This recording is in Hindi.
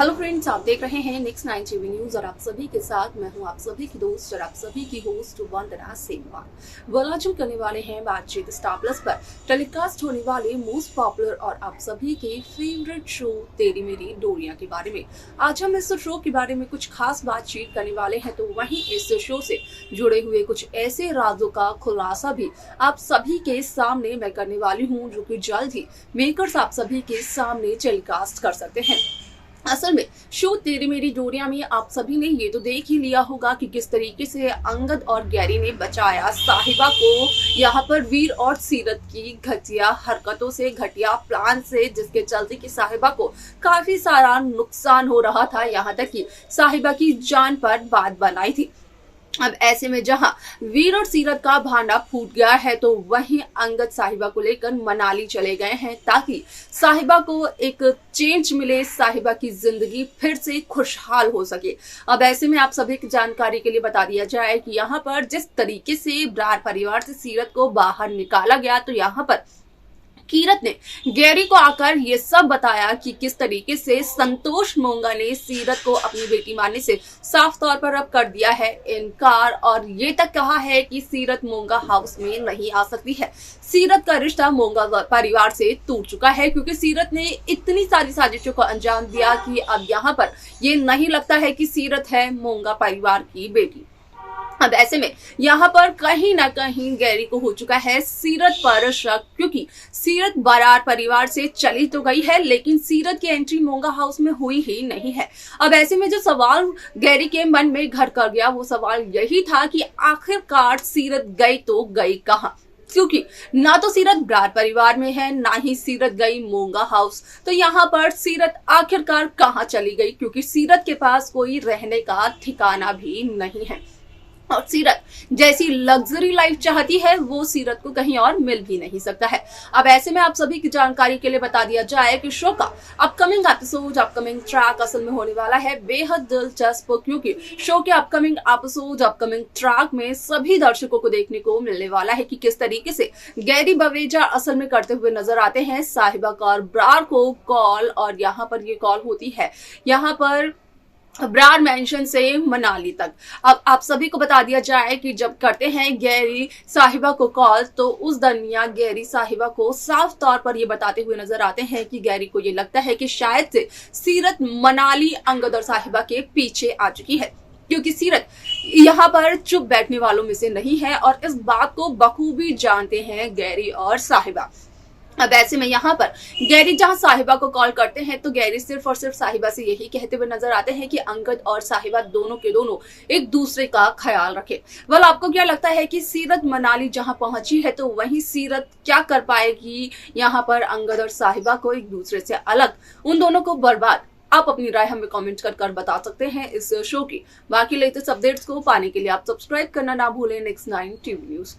हेलो फ्रेंड्स, आप देख रहे हैं नेक्स्ट 9 टीवी न्यूज और आप सभी के साथ मैं हूं आप सभी की दोस्त और आप सभी की होस्ट वंदना सेनवाल। आज हम करने वाले हैं बातचीत स्टार प्लस पर टेलीकास्ट होने वाले मोस्ट पॉपुलर और आप सभी के फेवरेट शो तेरी मेरी डोरियां के बारे में। आज हम इस शो के बारे में कुछ खास बातचीत करने वाले हैं, तो वहीं इस शो से जुड़े हुए कुछ ऐसे राजों का खुलासा भी आप सभी के सामने मैं करने वाली हूँ, जो कि जल्द ही मेकर्स आप सभी के सामने टेलीकास्ट कर सकते हैं। असल में शो तेरी मेरी डोरियां में आप सभी ने ये तो देख ही लिया होगा कि किस तरीके से अंगद और गैरी ने बचाया साहिबा को यहाँ पर वीर और सीरत की घटिया हरकतों से, घटिया प्लान से, जिसके चलते कि साहिबा को काफी सारा नुकसान हो रहा था, यहाँ तक कि साहिबा की जान पर बात बनाई थी। अब ऐसे में जहां वीर और सीरत का भांडा फूट गया है, तो वहीं अंगद साहिबा को लेकर मनाली चले गए हैं ताकि साहिबा को एक चेंज मिले, साहिबा की जिंदगी फिर से खुशहाल हो सके। अब ऐसे में आप सभी की जानकारी के लिए बता दिया जाए कि यहाँ पर जिस तरीके से ब्रार परिवार से सीरत को बाहर निकाला गया, तो यहाँ पर कीरत ने गैरी को आकर ये सब बताया कि किस तरीके से संतोष मोंगा ने सीरत को अपनी बेटी मानने से साफ तौर पर अब कर दिया है इनकार, और ये तक कहा है कि सीरत मोंगा हाउस में नहीं आ सकती है। सीरत का रिश्ता मोंगा परिवार से टूट चुका है, क्योंकि सीरत ने इतनी सारी साजिशों को अंजाम दिया कि अब यहाँ पर ये नहीं लगता है कि सीरत है मोंगा परिवार की बेटी। अब ऐसे में यहाँ पर कहीं ना कहीं गैरी को हो चुका है सीरत पर शक, क्योंकि सीरत बरार परिवार से चली तो गई है, लेकिन सीरत की एंट्री मोंगा हाउस में हुई ही नहीं है। अब ऐसे में जो सवाल गैरी के मन में घर कर गया, वो सवाल यही था कि आखिरकार सीरत गई तो गई कहाँ, क्योंकि ना तो सीरत ब्रार परिवार में है, ना ही सीरत गई मोंगा हाउस। तो यहाँ पर सीरत आखिरकार कहाँ चली गई, क्योंकि सीरत के पास कोई रहने का ठिकाना भी नहीं है और सीरत जैसी लग्जरी लाइफ चाहती है वो सीरत को कहीं और मिल भी नहीं सकता है। अब ऐसे में आप सभी की जानकारी के लिए बता दिया जाए कि शो का अपकमिंग एपिसोड, अपकमिंग ट्रैक असल में होने वाला है बेहद दिलचस्प, क्योंकि शो के अपकमिंग एपिसोड, अपकमिंग ट्रैक में सभी दर्शकों को देखने को मिलने वाला है कि किस तरीके से गैरी बवेजा असल में करते हुए नजर आते हैं साहिबा का ब्रार को कॉल, और यहाँ पर ये कॉल होती है यहाँ पर ब्रार मेंशन से मनाली तक। अब आप सभी को बता दिया जाए कि जब करते हैं गैरी साहिबा को कॉल, तो उस दरमियान गैरी साहिबा को साफ तौर पर ये बताते हुए नजर आते हैं कि गैरी को ये लगता है कि शायद से सीरत मनाली अंगद और साहिबा के पीछे आ चुकी है, क्योंकि सीरत यहाँ पर चुप बैठने वालों में से नहीं है और इस बात को बखूबी जानते हैं गैरी और साहिबा। अब ऐसे में यहाँ पर गैरी जहाँ साहिबा को कॉल करते हैं, तो गैरी सिर्फ और सिर्फ साहिबा से यही कहते हुए नजर आते हैं कि अंगद और साहिबा दोनों के दोनों एक दूसरे का ख्याल रखें। वेल, आपको क्या लगता है कि सीरत मनाली जहाँ पहुंची है, तो वहीं सीरत क्या कर पाएगी यहाँ पर अंगद और साहिबा को एक दूसरे से अलग, उन दोनों को बर्बाद? आप अपनी राय हमें कमेंट कर बता सकते हैं इस शो की। बाकी लेटेस्ट अपडेट्स को पाने के लिए आप सब्सक्राइब करना ना भूलें नेक्स्ट 9 टीवी न्यूज।